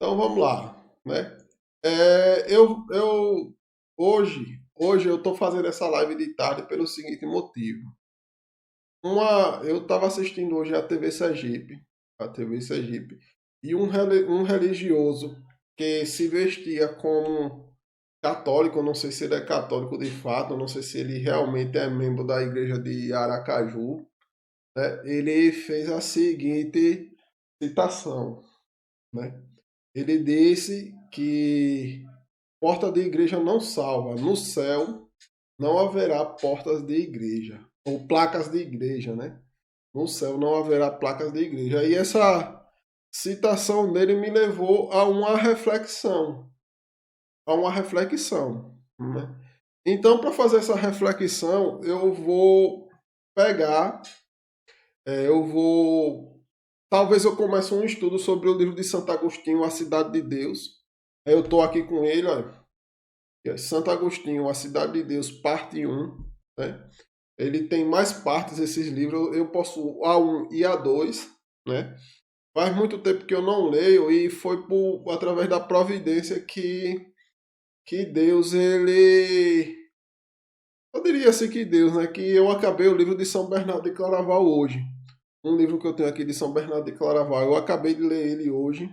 Então vamos lá, né? Hoje eu estou fazendo essa live de tarde pelo seguinte motivo. Eu estava assistindo hoje a TV Sergipe, e um religioso que se vestia como católico, eu não sei se ele é católico de fato, eu não sei se ele realmente é membro da igreja de Aracaju, né? Ele fez a seguinte citação, né? Ele disse que porta de igreja não salva. No céu não haverá portas de igreja, ou placas de igreja, né? No céu não haverá placas de igreja. E essa citação dele me levou a uma reflexão, né? Então, para fazer essa reflexão, eu vou pegar, eu vou, talvez eu comece um estudo sobre o livro de Santo Agostinho, A Cidade de Deus. Eu estou aqui com ele, olha, Santo Agostinho, A Cidade de Deus, parte um, né? Ele tem mais partes, esses livros. Eu possuo A1 e A2, né? Faz muito tempo que eu não leio e foi através da providência que Deus, ele... Eu diria assim que Deus, né? Que eu acabei o livro de São Bernardo de Claraval hoje. Um livro que eu tenho aqui de São Bernardo de Claraval. Eu acabei de ler ele hoje.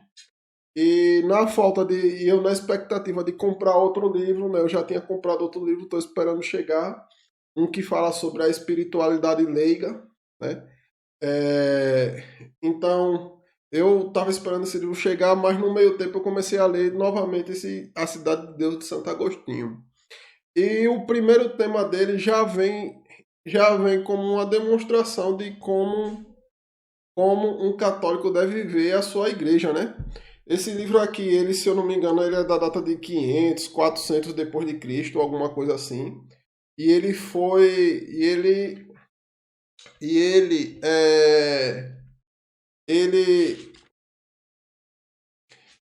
E na falta de. E eu na expectativa de comprar outro livro, né? Eu já tinha comprado outro livro, estou esperando chegar. Um que fala sobre a espiritualidade leiga, né? É, então, eu estava esperando esse livro chegar, mas no meio tempo eu comecei a ler novamente A Cidade de Deus de Santo Agostinho. E o primeiro tema dele já vem como uma demonstração de como um católico deve ver a sua igreja, né? Esse livro aqui, ele, se eu não me engano, ele é da data de 500, 400 depois de Cristo, alguma coisa assim. E ele foi, e ele, ele,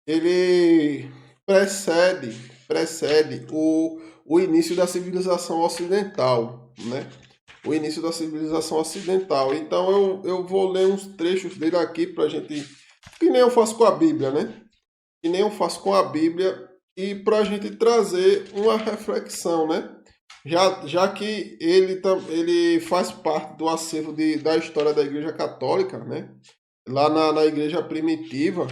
ele precede o início da civilização ocidental, né? O início da civilização ocidental. Então eu vou ler uns trechos dele aqui para a gente, que nem eu faço com a Bíblia, né? Que nem eu faço com a Bíblia, e para a gente trazer uma reflexão, né? Já que ele faz parte do acervo da história da Igreja Católica, né? Lá na Igreja Primitiva,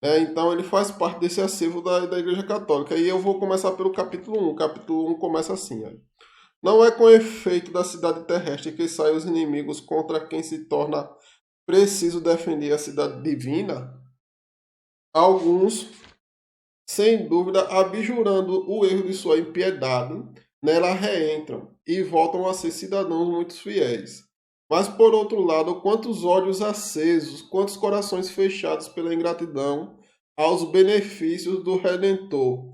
né? Então ele faz parte desse acervo da Igreja Católica. E eu vou começar pelo capítulo um. O capítulo um começa assim, ó. Não é com efeito da cidade terrestre que saem os inimigos contra quem se torna preciso defender a cidade divina. Alguns, sem dúvida, abjurando o erro de sua impiedade, nela reentram e voltam a ser cidadãos muito fiéis. Mas, por outro lado, quantos olhos acesos, quantos corações fechados pela ingratidão aos benefícios do Redentor.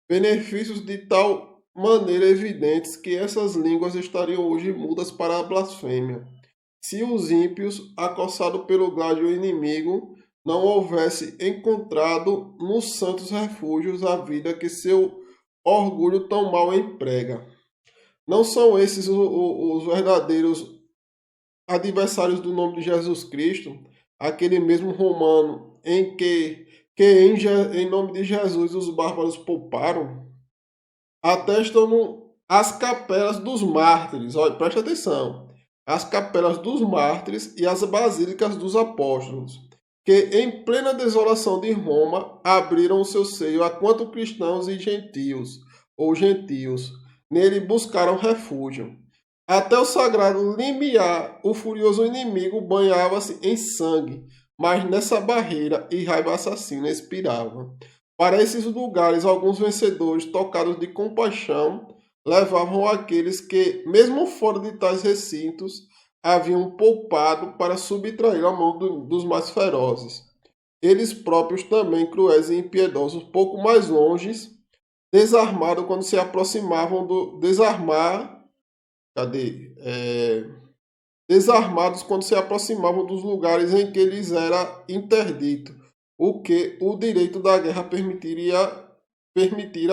Benefícios de tal maneira evidentes que essas línguas estariam hoje mudas para a blasfêmia. Se os ímpios, acossados pelo gládio inimigo, não houvesse encontrado nos santos refúgios a vida que seu orgulho tão mal emprega. Não são esses os verdadeiros adversários do nome de Jesus Cristo, aquele mesmo romano em nome de Jesus os bárbaros pouparam? Atestam as capelas dos mártires, olha, presta atenção, as capelas dos mártires e as basílicas dos apóstolos, que em plena desolação de Roma abriram o seu seio a quanto cristãos e gentios, ou gentios, nele buscaram refúgio. Até o sagrado limiar, o furioso inimigo banhava-se em sangue, mas nessa barreira e raiva assassina expirava. Para esses lugares, alguns vencedores, tocados de compaixão, levavam aqueles que, mesmo fora de tais recintos, haviam poupado para subtrair a mão dos mais ferozes. Eles próprios também, cruéis e impiedosos, pouco mais longe, desarmaram quando se aproximavam do desarmar, cadê? Desarmados quando se aproximavam dos lugares em que lhes era interdito, o que o direito da guerra permitira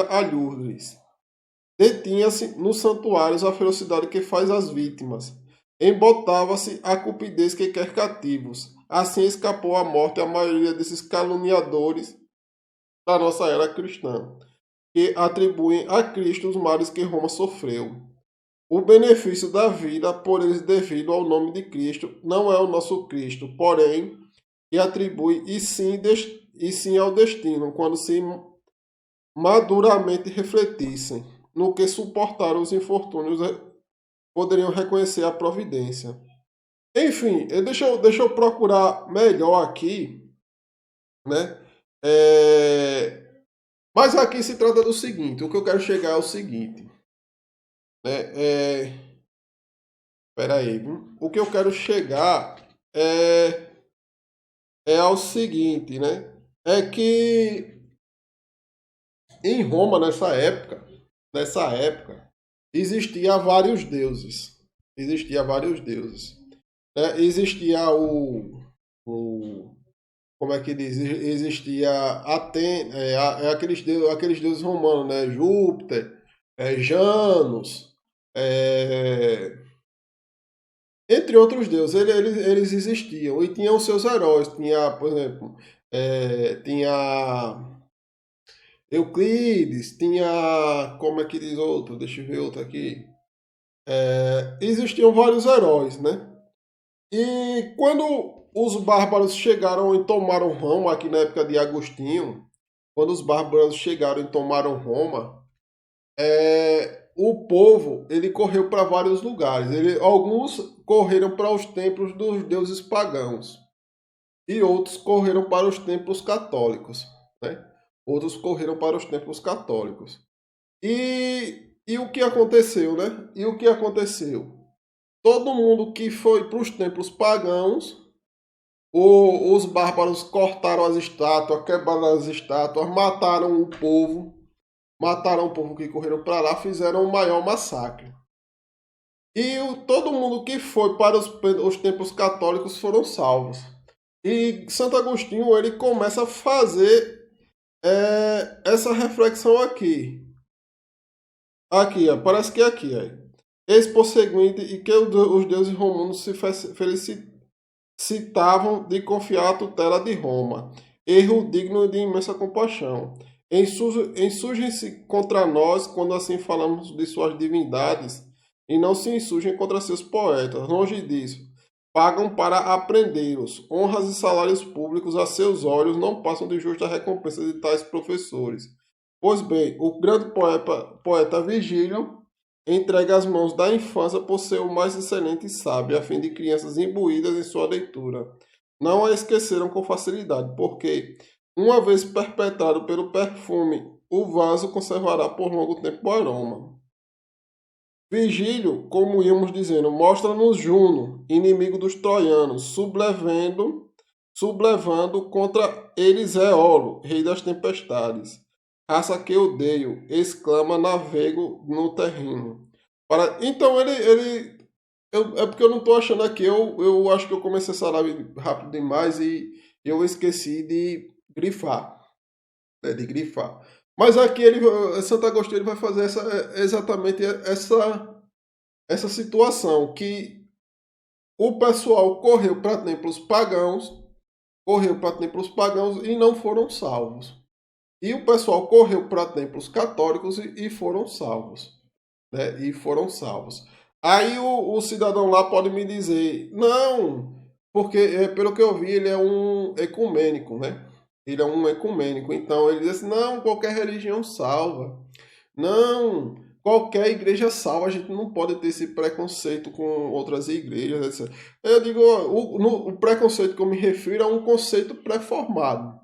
a lhes. Detinha-se nos santuários a ferocidade que faz as vítimas. Embotava-se a cupidez que quer cativos. Assim escapou à morte a maioria desses caluniadores da nossa era cristã, que atribuem a Cristo os males que Roma sofreu. O benefício da vida por eles devido ao nome de Cristo não é o nosso Cristo, porém, que atribui e sim ao destino, quando se maduramente refletissem no que suportaram os infortúnios, poderiam reconhecer a providência. Enfim, deixa eu procurar melhor aqui, né? Mas aqui se trata do seguinte, o que eu quero chegar é o seguinte, né? Espera aí, o que eu quero chegar é ao seguinte, né? É que em Roma, nessa época, existia vários deuses. Existia vários deuses. Né? Existia como é que diz? Existia aqueles deuses romanos, né? Júpiter, Janus, é, entre outros deuses, eles existiam e tinham seus heróis. Tinha, por exemplo, tinha Euclides, tinha. Como é que diz outro? Deixa eu ver outro aqui. Existiam vários heróis, né? E quando os bárbaros chegaram e tomaram Roma, aqui na época de Agostinho, quando os bárbaros chegaram e tomaram Roma, o povo ele correu para vários lugares. Alguns correram para os templos dos deuses pagãos e outros correram para os templos católicos, né? Outros correram para os templos católicos. E o que aconteceu, né? E o que aconteceu? Todo mundo que foi para os templos pagãos, os bárbaros cortaram as estátuas, quebraram as estátuas, mataram o povo que correram para lá, fizeram o maior massacre. E todo mundo que foi para os templos católicos foram salvos. E Santo Agostinho ele começa a fazer essa reflexão aqui. Aqui, ó, parece que é aqui. Eis por seguinte, e que os deuses romanos se felicitavam de confiar a tutela de Roma, erro digno de imensa compaixão. Insurgem-se contra nós quando assim falamos de suas divindades, e não se insurgem contra seus poetas. Longe disso. Pagam para aprendê-los. Honras e salários públicos a seus olhos não passam de justa recompensa de tais professores. Pois bem, o grande poeta Virgílio entrega as mãos da infância por ser o mais excelente sábio, a fim de crianças imbuídas em sua leitura. Não a esqueceram com facilidade, porque, uma vez perpetrado pelo perfume, o vaso conservará por longo tempo o aroma. Virgílio, como íamos dizendo, mostra-nos Juno, inimigo dos troianos, sublevando contra eles Éolo, rei das tempestades. Raça que odeio, exclama navego no terreno. Então é porque eu não estou achando aqui, eu acho que eu comecei essa live rápido demais e eu esqueci de grifar, de grifar. Mas aqui Santo Agostinho ele vai fazer exatamente essa situação, que o pessoal correu para templos pagãos e não foram salvos. E o pessoal correu para templos católicos e foram salvos. Né? E foram salvos. Aí o cidadão lá pode me dizer, não, porque pelo que eu vi ele é um ecumênico, né? Ele é um ecumênico, então ele diz assim, não, qualquer religião salva. Não, qualquer igreja salva, a gente não pode ter esse preconceito com outras igrejas, etc. Eu digo, o preconceito que eu me refiro é um conceito pré-formado.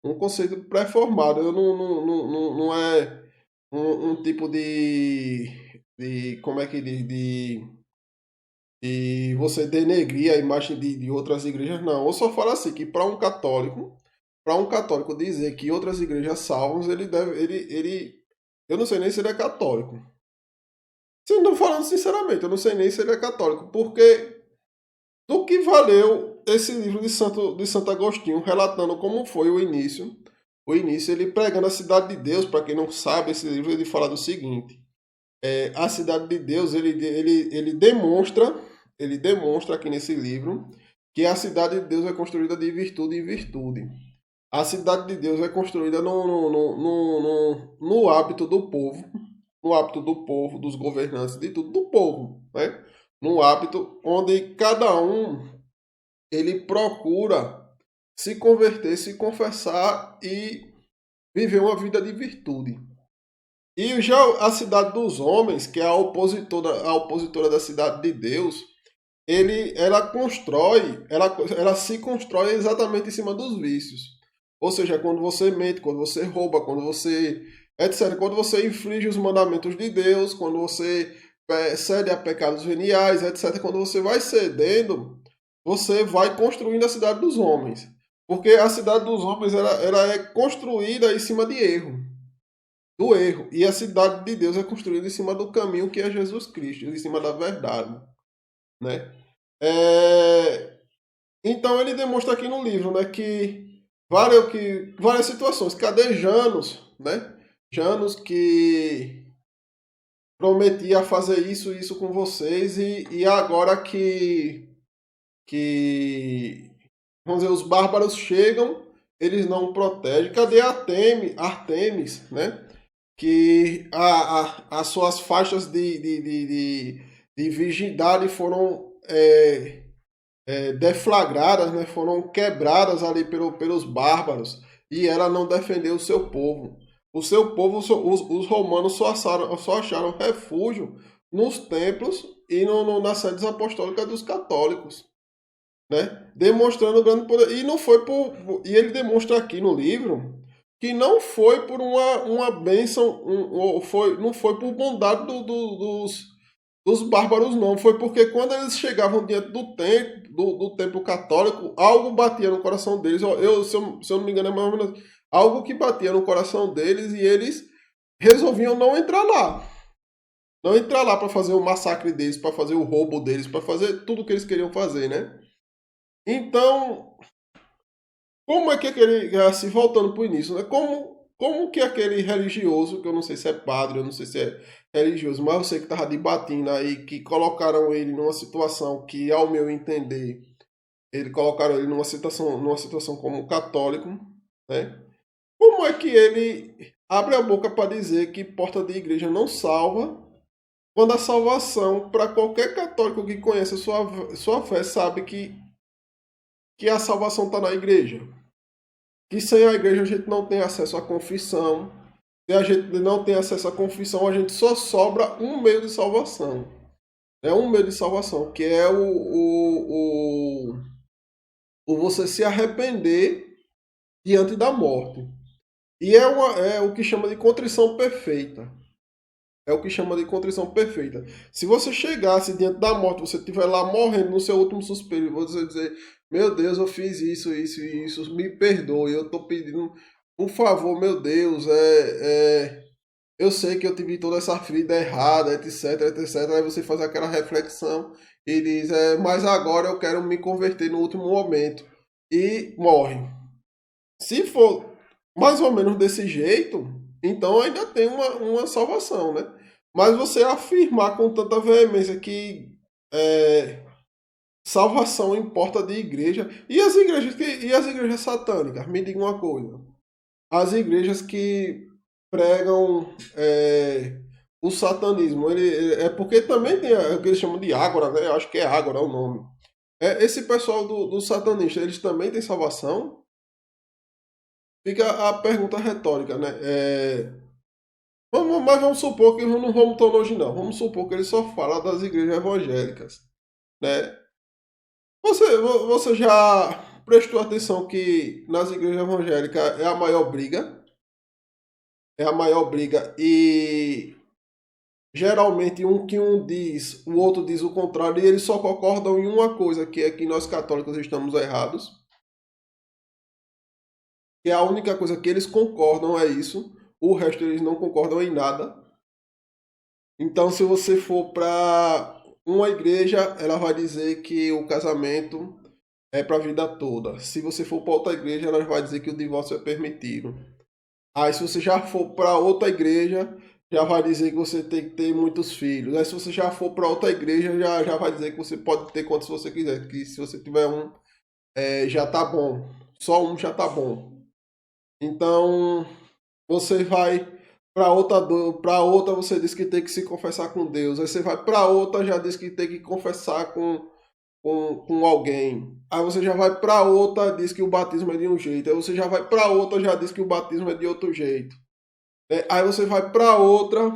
Um conceito pré-formado. Eu não é um tipo de como é que diz, de você denegrir a imagem de outras igrejas, não. Eu só falo assim, que para um católico dizer que outras igrejas salvam, eu não sei nem se ele é católico. Se eu não falando sinceramente, eu não sei nem se ele é católico, porque do que valeu esse livro de Santo Agostinho, relatando como foi o início. O início, ele pregando a cidade de Deus, para quem não sabe, esse livro ele fala do seguinte. A cidade de Deus, ele demonstra aqui nesse livro que a cidade de Deus é construída de virtude em virtude. A cidade de Deus é construída no hábito do povo, no hábito do povo, dos governantes, de tudo, do povo, né? No hábito onde cada um ele procura se converter, se confessar e viver uma vida de virtude. E já a cidade dos homens, que é a opositora da cidade de Deus, ela se constrói exatamente em cima dos vícios. Ou seja, quando você mente, quando você rouba, quando você, etc. Quando você infringe os mandamentos de Deus, quando você cede a pecados veniais, etc. Quando você vai cedendo, você vai construindo a cidade dos homens. Porque a cidade dos homens ela é construída em cima de erro, do erro. E a cidade de Deus é construída em cima do caminho que é Jesus Cristo, em cima da verdade, né? É, então ele demonstra aqui no livro, né, várias situações. Cadê Janos, né? Janos que prometia fazer isso com vocês e agora que vamos dizer, os bárbaros chegam, eles não protegem. Cadê Artemis, né? Que as suas faixas de virgindade foram deflagradas, né? Foram quebradas ali pelos bárbaros e ela não defendeu o seu povo. O seu povo, os romanos só acharam refúgio nos templos e nas sedes apostólicas dos católicos, né? Demonstrando grande poder. E não foi e ele demonstra aqui no livro que não foi por uma bênção, não foi por bondade dos bárbaros, não. Foi porque quando eles chegavam diante do templo católico, algo batia no coração deles. Se eu não me engano, é mais ou menos algo que batia no coração deles e eles resolviam não entrar lá. Não entrar lá para fazer o massacre deles, para fazer o roubo deles, para fazer tudo o que eles queriam fazer, né? Então, como é que aquele, assim, voltando para o início, né? Como que aquele religioso, que eu não sei se é padre, eu não sei se é religioso, mas eu sei que estava debatendo aí, que colocaram ele numa situação que, ao meu entender, ele colocaram ele numa situação como católico, né? Como é que ele abre a boca para dizer que porta de igreja não salva, quando a salvação, para qualquer católico que conhece a sua fé, sabe que a salvação está na igreja? Que sem a igreja a gente não tem acesso à confissão. Se a gente não tem acesso à confissão, a gente só sobra um meio de salvação. É um meio de salvação, que é o você se arrepender diante da morte. E é o que chama de contrição perfeita. É o que chama de contrição perfeita. Se você chegasse diante da morte, você estiver lá morrendo no seu último suspiro, e você dizer, meu Deus, eu fiz isso e isso, me perdoe, eu estou pedindo, por favor, meu Deus, eu sei que eu tive toda essa ferida errada, etc, etc. Aí você faz aquela reflexão e diz, mas agora eu quero me converter no último momento. E morre. Se for mais ou menos desse jeito, então ainda tem uma salvação, né? Mas você afirmar com tanta veemência que salvação importa de igreja. E as igrejas satânicas? Me diga uma coisa. As igrejas que pregam o satanismo, é porque também tem o que eles chamam de ágora, né? Eu acho que é ágora o nome. Esse pessoal do satanista, eles também têm salvação? Fica a pergunta retórica, né? Mas vamos supor que não vamos tão longe, não. Vamos supor que ele só fala das igrejas evangélicas, né? Você já prestou atenção que nas igrejas evangélicas é a maior briga? É a maior briga e geralmente um diz, o outro diz o contrário e eles só concordam em uma coisa, que é que nós católicos estamos errados. Que a única coisa que eles concordam é isso, o resto eles não concordam em nada. Então, se você for para uma igreja, ela vai dizer que o casamento é para a vida toda. Se você for para outra igreja, ela vai dizer que o divórcio é permitido. Aí, se você já for para outra igreja, já vai dizer que você tem que ter muitos filhos. Aí se você já for para outra igreja, já vai dizer que você pode ter quantos você quiser. Que se você tiver um, já tá bom. Só um já tá bom. Então, você vai para outra você diz que tem que se confessar com Deus. Aí você vai para outra, já diz que tem que confessar com alguém. Aí você já vai para outra, diz que o batismo é de um jeito. Aí você já vai para outra, já diz que o batismo é de outro jeito. Aí você vai para outra,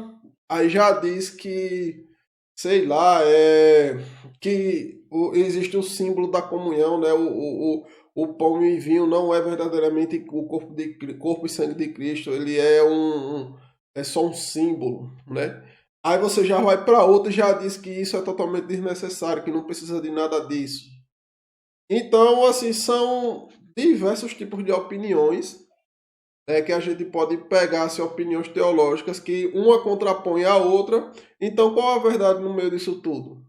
aí já diz que, sei lá, que existe o símbolo da comunhão, né? O pão e vinho não é verdadeiramente o corpo e sangue de Cristo, ele é só um símbolo, né? Aí você já vai para outra e já diz que isso é totalmente desnecessário, que não precisa de nada disso. Então, assim, são diversos tipos de opiniões que a gente pode pegar assim, opiniões teológicas que uma contrapõe à outra. Então, qual a verdade no meio disso tudo?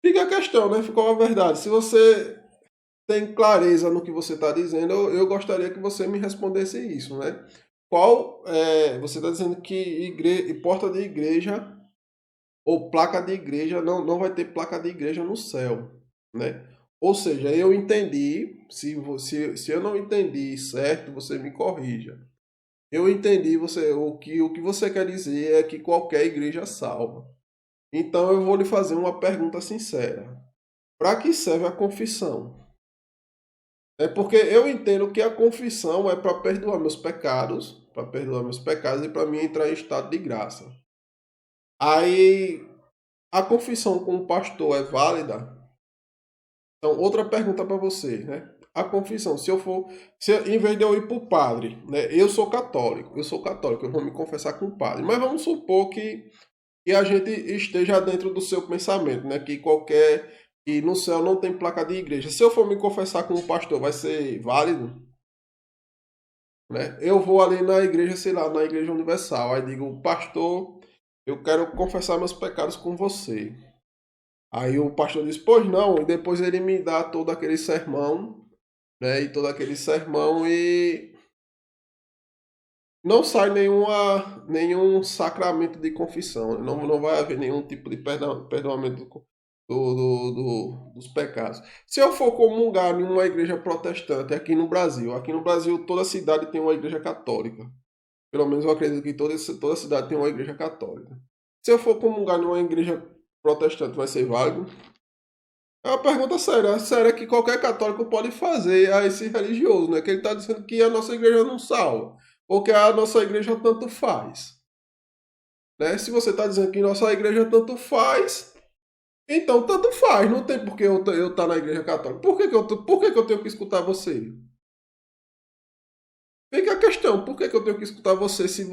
Fica a questão, né? Qual a verdade? Se você tem clareza no que você está dizendo, eu gostaria que você me respondesse isso, né? Você está dizendo que porta de igreja ou placa de igreja não vai ter placa de igreja no céu, né? Ou seja, eu entendi, se eu não entendi certo, você me corrija. Eu entendi o que você quer dizer é que qualquer igreja salva. Então eu vou lhe fazer uma pergunta sincera. Para que serve a confissão? É porque eu entendo que a confissão é para perdoar meus pecados e para mim entrar em estado de graça. Aí a confissão com o pastor é válida? Então, outra pergunta para você, né? A confissão, em vez de eu ir para o padre, né? Eu sou católico, eu vou me confessar com o padre. Mas vamos supor que a gente esteja dentro do seu pensamento, né? Que no céu não tem placa de igreja. Se eu for me confessar com o pastor, vai ser válido, né? Eu vou ali na igreja, sei lá, na igreja universal, aí digo, pastor, eu quero confessar meus pecados com você. Aí o pastor diz, pois não, e depois ele me dá todo aquele sermão, né? E todo aquele sermão e não sai nenhum sacramento de confissão. Não vai haver nenhum tipo de perdoamento dos pecados. Se eu for comungar em uma igreja protestante aqui no Brasil toda cidade tem uma igreja católica. Pelo menos eu acredito que toda cidade tem uma igreja católica. Se eu for comungar em uma igreja protestante, vai ser válido? É uma pergunta séria, séria que qualquer católico pode fazer a esse religioso, né? Que ele está dizendo que a nossa igreja não salva, ou que a nossa igreja tanto faz. Né? Se você está dizendo que nossa igreja tanto faz, então tanto faz, não tem por que eu estar na igreja católica. Por que que eu tenho que escutar você? Fica a questão, por que que eu tenho que escutar você se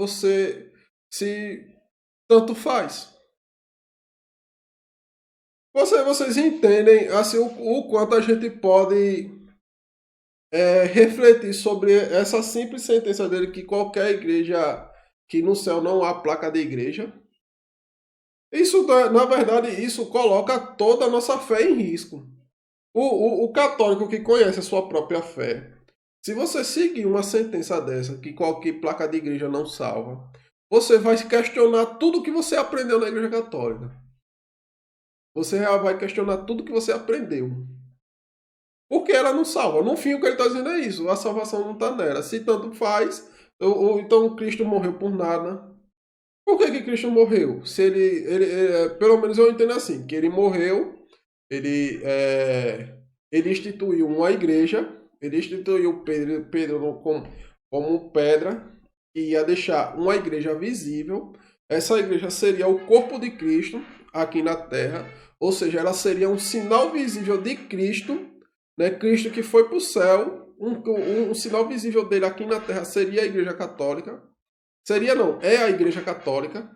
tanto faz? Vocês entendem assim, o quanto a gente pode refletir sobre essa simples sentença dele que qualquer igreja, que no céu não há placa de igreja. Isso, na verdade, isso coloca toda a nossa fé em risco. O católico que conhece a sua própria fé, se você seguir uma sentença dessa, que qualquer placa de igreja não salva, você vai questionar tudo que você aprendeu na igreja católica. Você já vai questionar tudo que você aprendeu. Porque ela não salva. No fim, o que ele está dizendo é isso. A salvação não está nela. Se tanto faz, então Cristo morreu por nada. Por que Cristo morreu? Se pelo menos eu entendo assim, que ele morreu, ele, ele instituiu uma igreja, ele instituiu Pedro como pedra, e ia deixar uma igreja visível. Essa igreja seria o corpo de Cristo aqui na terra, ou seja, ela seria um sinal visível de Cristo, né? Cristo que foi para o céu, um sinal visível dele aqui na terra seria a igreja católica. Seria não, é a igreja católica.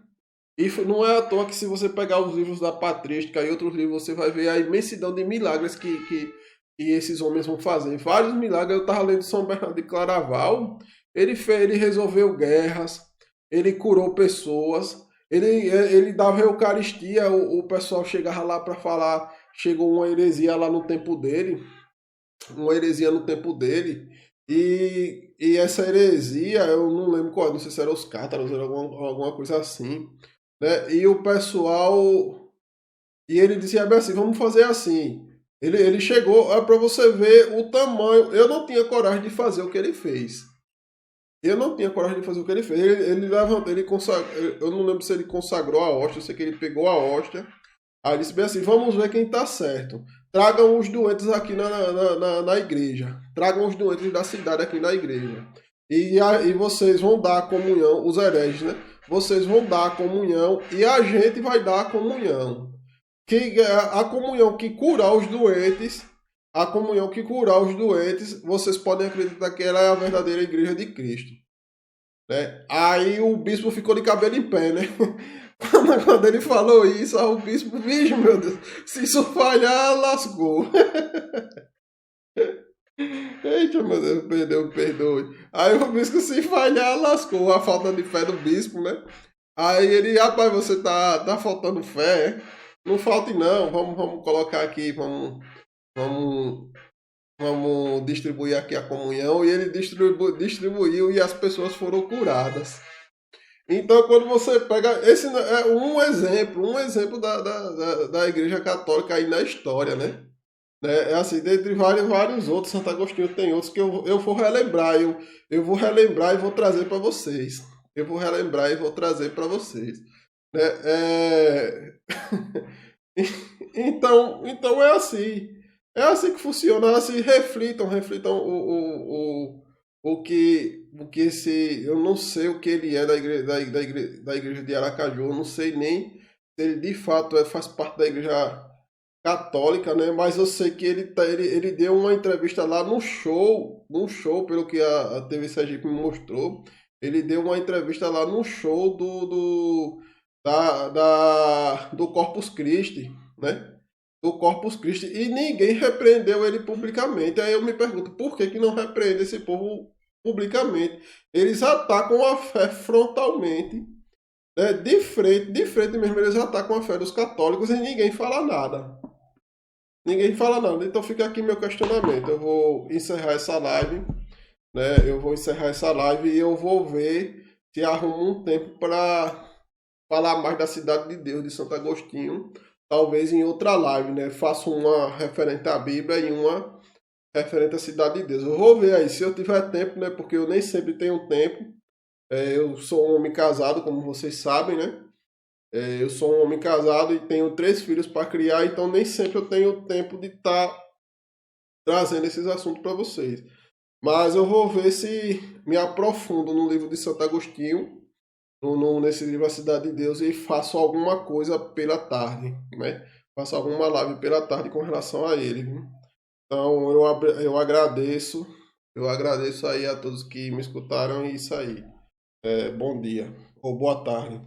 E não é à toa que se você pegar os livros da patrística e outros livros, você vai ver a imensidão de milagres que esses homens vão fazer. Vários milagres. Eu estava lendo São Bernardo de Claraval. Ele resolveu guerras, ele curou pessoas, ele dava Eucaristia, o pessoal chegava lá para falar, chegou uma heresia lá no tempo dele, uma heresia no tempo dele, E essa heresia, eu não lembro qual, não sei se era os cátaros, era alguma coisa assim, né? E o pessoal, e ele dizia bem assim, vamos fazer assim. Ele chegou, é para você ver o tamanho. Eu não tinha coragem de fazer o que ele fez. Eu não tinha coragem de fazer o que ele fez. Ele levantou, ele consagrou, eu não lembro se ele consagrou a hóstia, eu sei que ele pegou a hóstia. Aí disse bem assim: vamos ver quem está certo. Tragam os doentes aqui na igreja. Tragam os doentes da cidade aqui na igreja. E vocês vão dar a comunhão, os hereges, né? Vocês vão dar a comunhão e a gente vai dar a comunhão. A comunhão que curar os doentes, a comunhão que curar os doentes, vocês podem acreditar que ela é a verdadeira igreja de Cristo. Né? Aí o bispo ficou de cabelo em pé, né? Quando ele falou isso, o bispo, vixe, meu Deus, se isso falhar, lascou. Eita, meu Deus, perdoe. Aí o bispo, se falhar, lascou. A falta de fé do bispo, né? Aí ele, rapaz, você tá faltando fé, é? Não falte não, vamos colocar aqui, vamos, vamos distribuir aqui a comunhão. E ele distribuiu e as pessoas foram curadas. Então, quando você pega. Esse é um exemplo da Igreja Católica aí na história, né? É assim, dentre vários outros, Santo Agostinho tem outros que eu vou relembrar. Eu vou relembrar e vou trazer para vocês. Eu vou relembrar e vou trazer para vocês. Né? Então é assim. É assim que funciona. Assim, reflitam o que esse. Eu não sei o que ele é da igreja de Aracaju. Eu não sei nem se ele de fato faz parte da igreja católica, né? Mas eu sei que ele deu uma entrevista lá no show, pelo que a TV Sergipe me mostrou. Ele deu uma entrevista lá no show do Corpus Christi, né? Do Corpus Christi, e ninguém repreendeu ele publicamente. Aí eu me pergunto, por que não repreende esse povo publicamente? Eles atacam a fé frontalmente, né? De frente mesmo, eles atacam a fé dos católicos e ninguém fala nada. Ninguém fala nada. Então fica aqui meu questionamento. Eu vou encerrar essa live, né? Eu vou encerrar essa live e eu vou ver se arrumo um tempo para falar mais da cidade de Deus de Santo Agostinho, talvez em outra live, né? Faço uma referente à Bíblia e uma referente à cidade de Deus. Eu vou ver aí, se eu tiver tempo, né? Porque eu nem sempre tenho tempo. Eu sou um homem casado, como vocês sabem, né? Eu sou um homem casado e tenho 3 filhos para criar, então nem sempre eu tenho tempo de estar trazendo esses assuntos para vocês. Mas eu vou ver se me aprofundo no livro de Santo Agostinho, nesse livro A Cidade de Deus, e faço alguma coisa pela tarde, né? Faço alguma live pela tarde com relação a ele. Viu? Então eu agradeço aí a todos que me escutaram e isso aí. Bom dia ou boa tarde.